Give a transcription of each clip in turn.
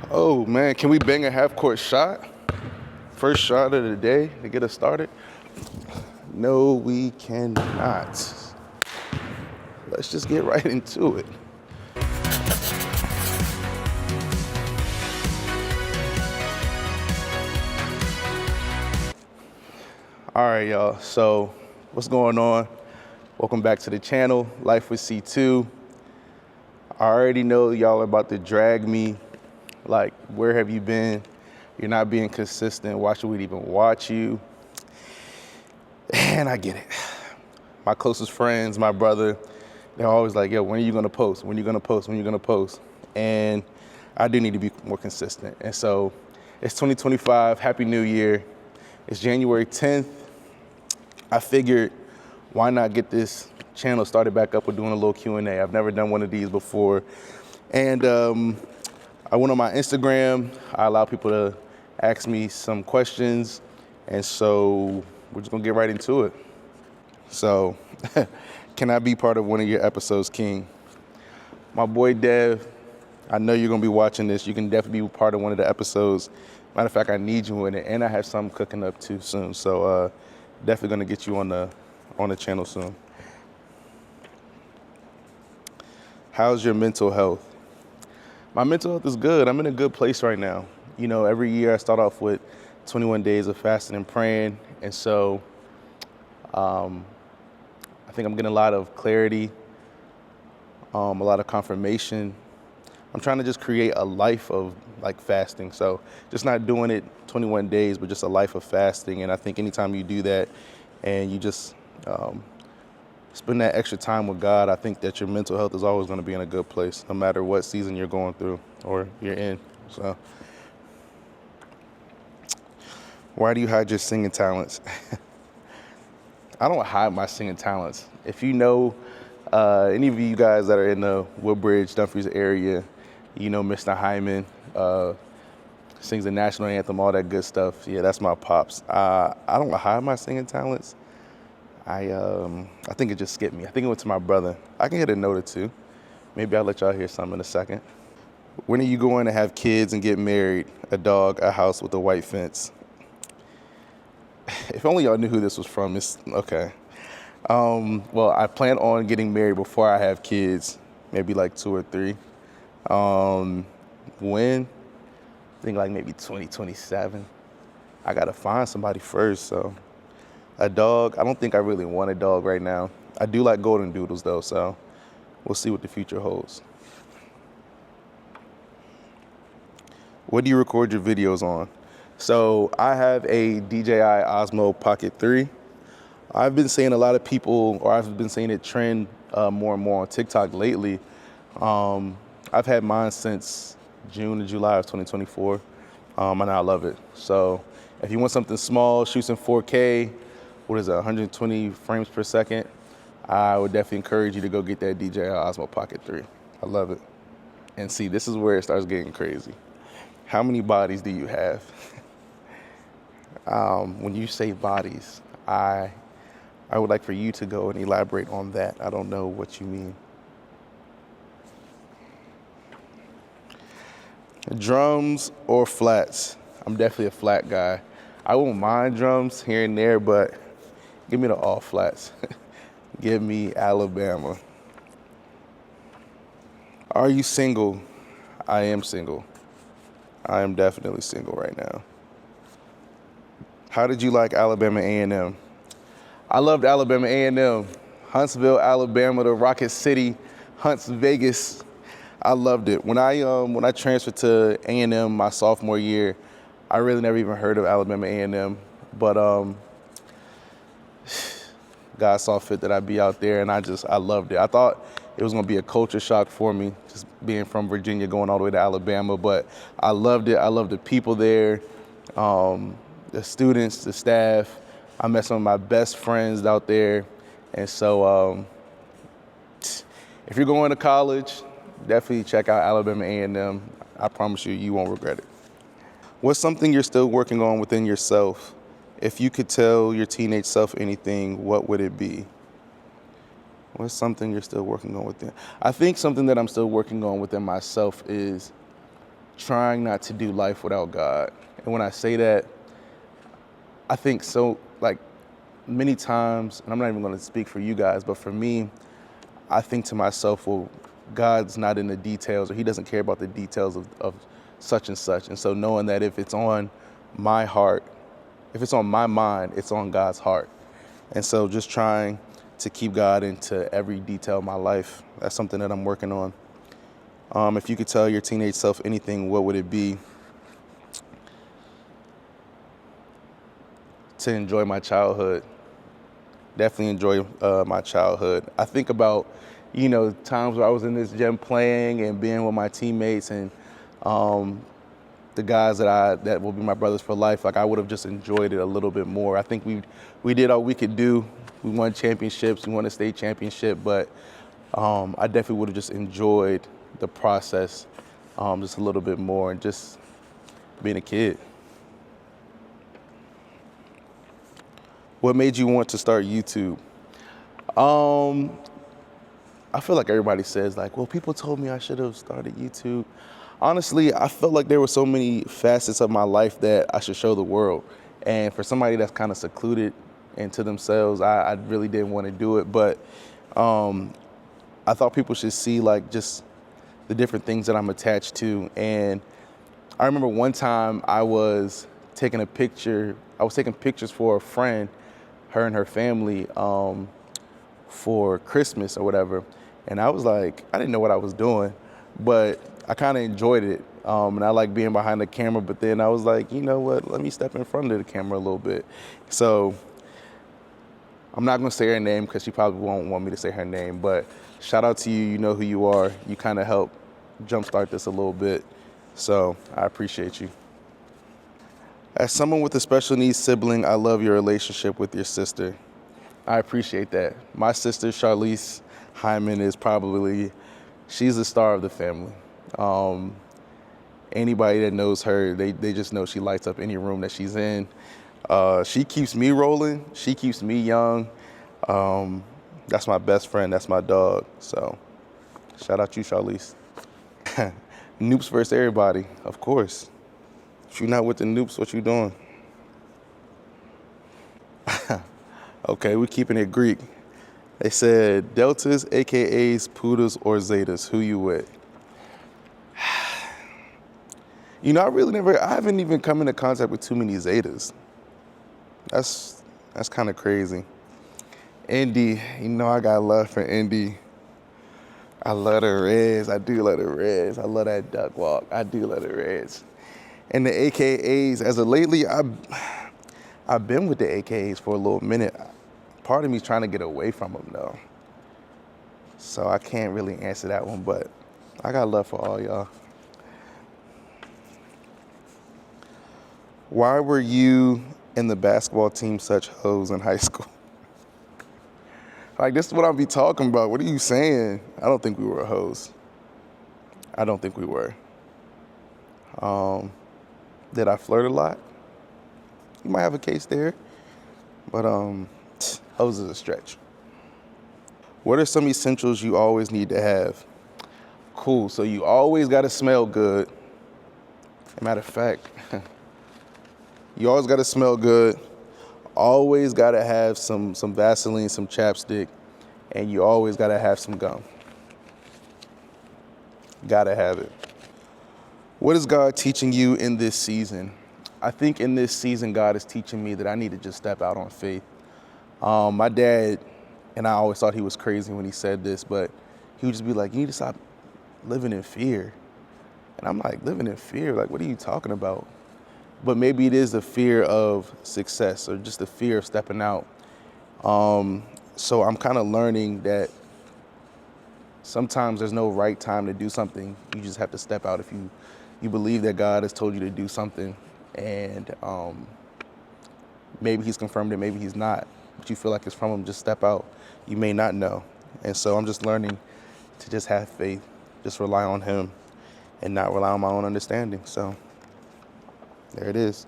Oh man, can we bang a half court shot? First shot of the day to get us started? No, we cannot. Let's just get right into it. All right, y'all. So, what's going on? Welcome back to the channel, Life with C2. I already know y'all are about to drag me. Like, where have you been? You're not being consistent. Why should we even watch you? And I get it. My closest friends, my brother, they're always like, yo, when are you gonna post? When are you gonna post? When are you gonna post? And I do need to be more consistent. And so it's 2025, Happy New Year. It's January 10th. I figured, why not get this channel started back up with doing a little Q&A. I've never done one of these before. And I went on my Instagram. I allow people to ask me some questions. And so we're just gonna get right into it. So, can I be part of one of your episodes, King? My boy Dev, I know you're gonna be watching this. You can definitely be part of one of the episodes. Matter of fact, I need you in it, and I have something cooking up too soon. So, definitely gonna get you on the channel soon. How's your mental health? My mental health is good. I'm in a good place right now. You know, every year I start off with 21 days of fasting and praying, and so I think I'm getting a lot of clarity, a lot of confirmation. I'm trying to just create a life of like fasting. So just not doing it 21 days, but just a life of fasting. And I think anytime you do that and you just spend that extra time with God, I think that your mental health is always going to be in a good place, no matter what season you're going through or you're in. So why do you hide your singing talents? I don't hide my singing talents. If you know any of you guys that are in the Woodbridge, Dumfries area, you know Mr. Hyman, sings the national anthem, all that good stuff. Yeah, that's my pops. I don't hide my singing talents. I think it just skipped me. I think it went to my brother. I can hit a note or two. Maybe I'll let y'all hear some in a second. When are you going to have kids and get married? A dog, a house with a white fence. If only y'all knew who this was from. It's okay. Well, I plan on getting married before I have kids, maybe like 2 or 3. When? I think like maybe 2027. I gotta find somebody first, so. A dog, I don't think I really want a dog right now. I do like golden doodles though, so we'll see what the future holds. What do you record your videos on? So I have a DJI Osmo Pocket 3. I've been seeing a lot of people, or I've been seeing it trend more and more on TikTok lately. I've had mine since June or July of 2024, and I love it. So if you want something small, shoots in 4K, 120 frames per second, I would definitely encourage you to go get that DJI Osmo Pocket 3. I love it. And see, this is where it starts getting crazy. How many bodies do you have? When you say bodies, I would like for you to go and elaborate on that. I don't know what you mean. Drums or flats? I'm definitely a flat guy. I won't mind drums here and there, but give me the all flats. Give me Alabama. Are you single? I am single. I am definitely single right now. How did you like Alabama A&M? I loved Alabama A&M. Huntsville, Alabama to Rocket City, Hunts, Vegas. I loved it. When I transferred to A&M my sophomore year, I really never even heard of Alabama A&M, but God saw fit that I'd be out there, and I loved it. I thought it was gonna be a culture shock for me, just being from Virginia, going all the way to Alabama, but I loved it. I loved the people there, the students, the staff. I met some of my best friends out there, and so if you're going to college, definitely check out Alabama A&M. I promise you, you won't regret it. What's something you're still working on within yourself? If you could tell your teenage self anything, what would it be? What's something you're still working on within? I think something that I'm still working on within myself is trying not to do life without God. And when I say that, I think so, like, many times, and I'm not even going to speak for you guys, but for me, I think to myself, well, God's not in the details, or he doesn't care about the details of such and such. And so knowing that if it's on my heart, if it's on my mind, it's on God's heart. And so just trying to keep God into every detail of my life, that's something that I'm working on. If you could tell your teenage self anything, what would it be? To enjoy my childhood. Definitely enjoy my childhood. I think about, times where I was in this gym playing and being with my teammates and the guys that will be my brothers for life. Like, I would have just enjoyed it a little bit more. I think we did all we could do. We won championships. We won a state championship, but I definitely would have just enjoyed the process just a little bit more and just being a kid. What made you want to start YouTube? I feel like everybody says, like, well, people told me I should have started YouTube. Honestly, I felt like there were so many facets of my life that I should show the world. And for somebody that's kind of secluded into themselves, I really didn't want to do it. But I thought people should see, like, just the different things that I'm attached to. And I remember one time I was taking pictures for a friend, her and her family, for Christmas or whatever. And I was like, I didn't know what I was doing, but I kind of enjoyed it. And I like being behind the camera, but then I was like, you know what, let me step in front of the camera a little bit. So I'm not gonna say her name because she probably won't want me to say her name, but shout out to you, you know who you are. You kind of helped jumpstart this a little bit. So I appreciate you. As someone with a special needs sibling, I love your relationship with your sister. I appreciate that. My sister, Charlize Hyman, she's the star of the family. Anybody that knows her, they just know she lights up any room that she's in. She keeps me rolling. She keeps me young. That's my best friend. That's my dog. So shout out you, Charlize. Noops versus everybody, of course. If you're not with the Noops, what you doing? Okay, we're keeping it Greek. They said deltas, AKAs, pudas, or zetas. Who you with? I haven't even come into contact with too many zetas. That's kind of crazy. Indy, I got love for Indy. I love the Reds. I do love the Reds. I love that duck walk. I do love the Reds. And the AKAs, as of lately, I've been with the AKAs for a little minute. Part of me is trying to get away from them, though. So I can't really answer that one, but I got love for all y'all. Why were you and the basketball team such hoes in high school? Like, this is what I'll be talking about. What are you saying? I don't think we were hoes. I don't think we were. Did I flirt a lot? You might have a case there, but hoes is a stretch. What are some essentials you always need to have? Cool, so you always gotta smell good. As a matter of fact, you always gotta smell good. Always gotta have some Vaseline, some chapstick, and you always gotta have some gum. Gotta have it. What is God teaching you in this season? I think in this season, God is teaching me that I need to just step out on faith. My dad, and I always thought he was crazy when he said this, but he would just be like, you need to stop living in fear. And I'm like, living in fear? Like, what are you talking about? But maybe it is the fear of success or just the fear of stepping out. So I'm kind of learning that sometimes there's no right time to do something. You just have to step out if you believe that God has told you to do something, and maybe he's confirmed it, maybe he's not, but you feel like it's from him, just step out. You may not know. And so I'm just learning to just have faith, just rely on him and not rely on my own understanding. So there it is.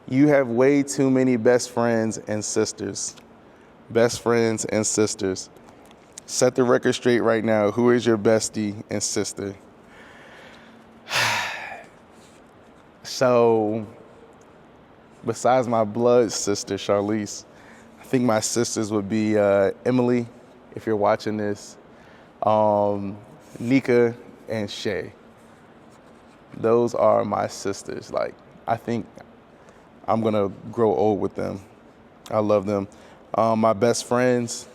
You have way too many best friends and sisters. Best friends and sisters. Set the record straight right now. Who is your bestie and sister? So besides my blood sister, Charlize, I think my sisters would be Emily, if you're watching this, Nika, and Shay. Those are my sisters. Like, I think I'm gonna grow old with them. I love them. My best friends,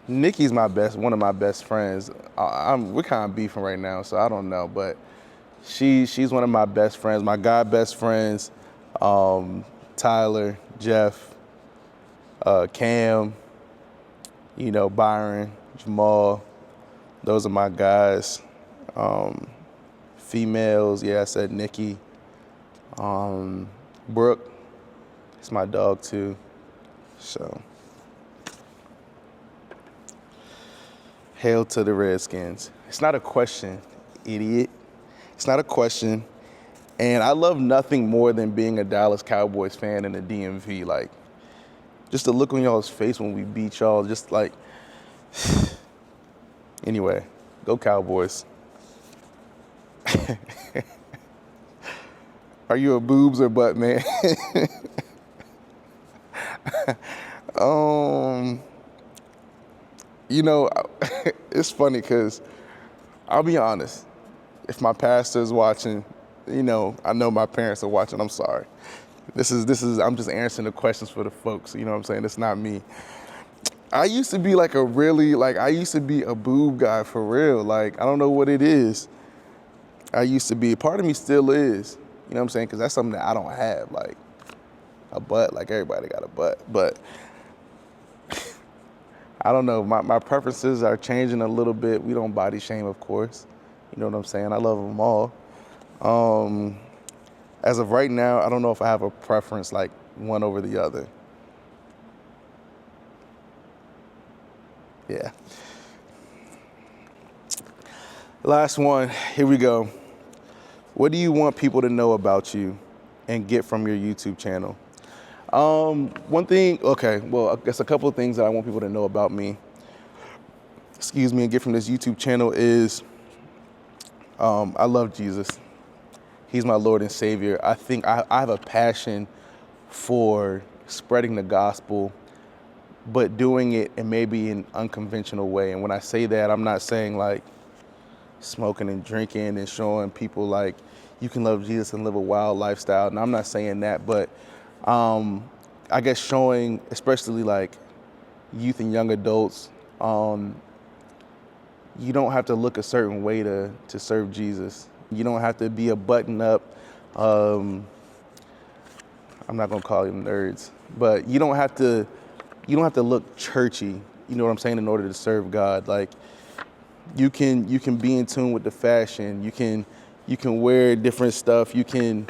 Nikki's one of my best friends. We're kind of beefing right now, so I don't know, but she's one of my best friends. My god best friends, Tyler, Jeff, Cam, Byron, Jamal. Those are my guys. Females, yeah, I said Nikki. Brooke, it's my dog too. So, hail to the Redskins. It's not a question, idiot. It's not a question. And I love nothing more than being a Dallas Cowboys fan in the DMV. Like, just the look on y'all's face when we beat y'all, just like, anyway, go Cowboys. Are you a boobs or butt man? It's funny because I'll be honest. If my pastor's watching, I know my parents are watching. I'm sorry. I'm just answering the questions for the folks. You know what I'm saying? It's not me. I used to be I used to be a boob guy for real. Like, I don't know what it is. I used to be. Part of me still is. You know what I'm saying? Because that's something that I don't have. Like, a butt. Like, everybody got a butt. But I don't know. My preferences are changing a little bit. We don't body shame, of course. You know what I'm saying? I love them all. As of right now, I don't know if I have a preference, like one over the other. Yeah. Last one. Here we go. What do you want people to know about you and get from your YouTube channel? One thing, okay, well, I guess a couple of things that I want people to know about me, and get from this YouTube channel is I love Jesus. He's my Lord and Savior. I think I have a passion for spreading the gospel, but doing it in maybe an unconventional way. And when I say that, I'm not saying like smoking and drinking and showing people like you can love Jesus and live a wild lifestyle. And I'm not saying that, but I guess showing, especially like youth and young adults, you don't have to look a certain way to serve Jesus. You don't have to be a button-up, I'm not gonna call them nerds, but you don't have to look churchy, you know what I'm saying, in order to serve God. Like, you can be in tune with the fashion, you can wear different stuff, you can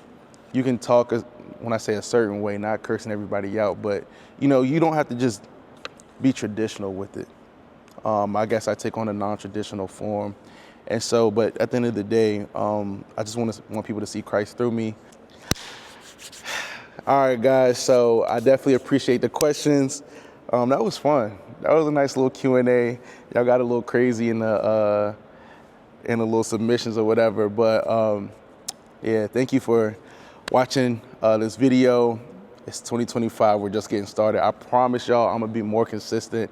talk, when I say a certain way, not cursing everybody out, but you don't have to just be traditional with it. I guess I take on a non-traditional form. And so, but at the end of the day, I just want people to see Christ through me. All right, guys, so I definitely appreciate the questions. That was fun. That was a nice little Q&A. Y'all got a little crazy in the little submissions or whatever, but yeah, thank you for watching this video. It's 2025, we're just getting started. I promise y'all I'm gonna be more consistent.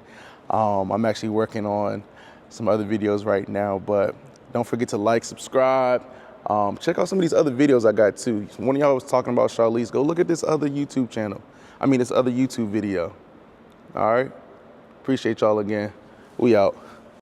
I'm actually working on some other videos right now, but don't forget to like, subscribe. Check out some of these other videos I got too. One of y'all was talking about Charlize. Go look at this other YouTube video. All right? Appreciate y'all again. We out.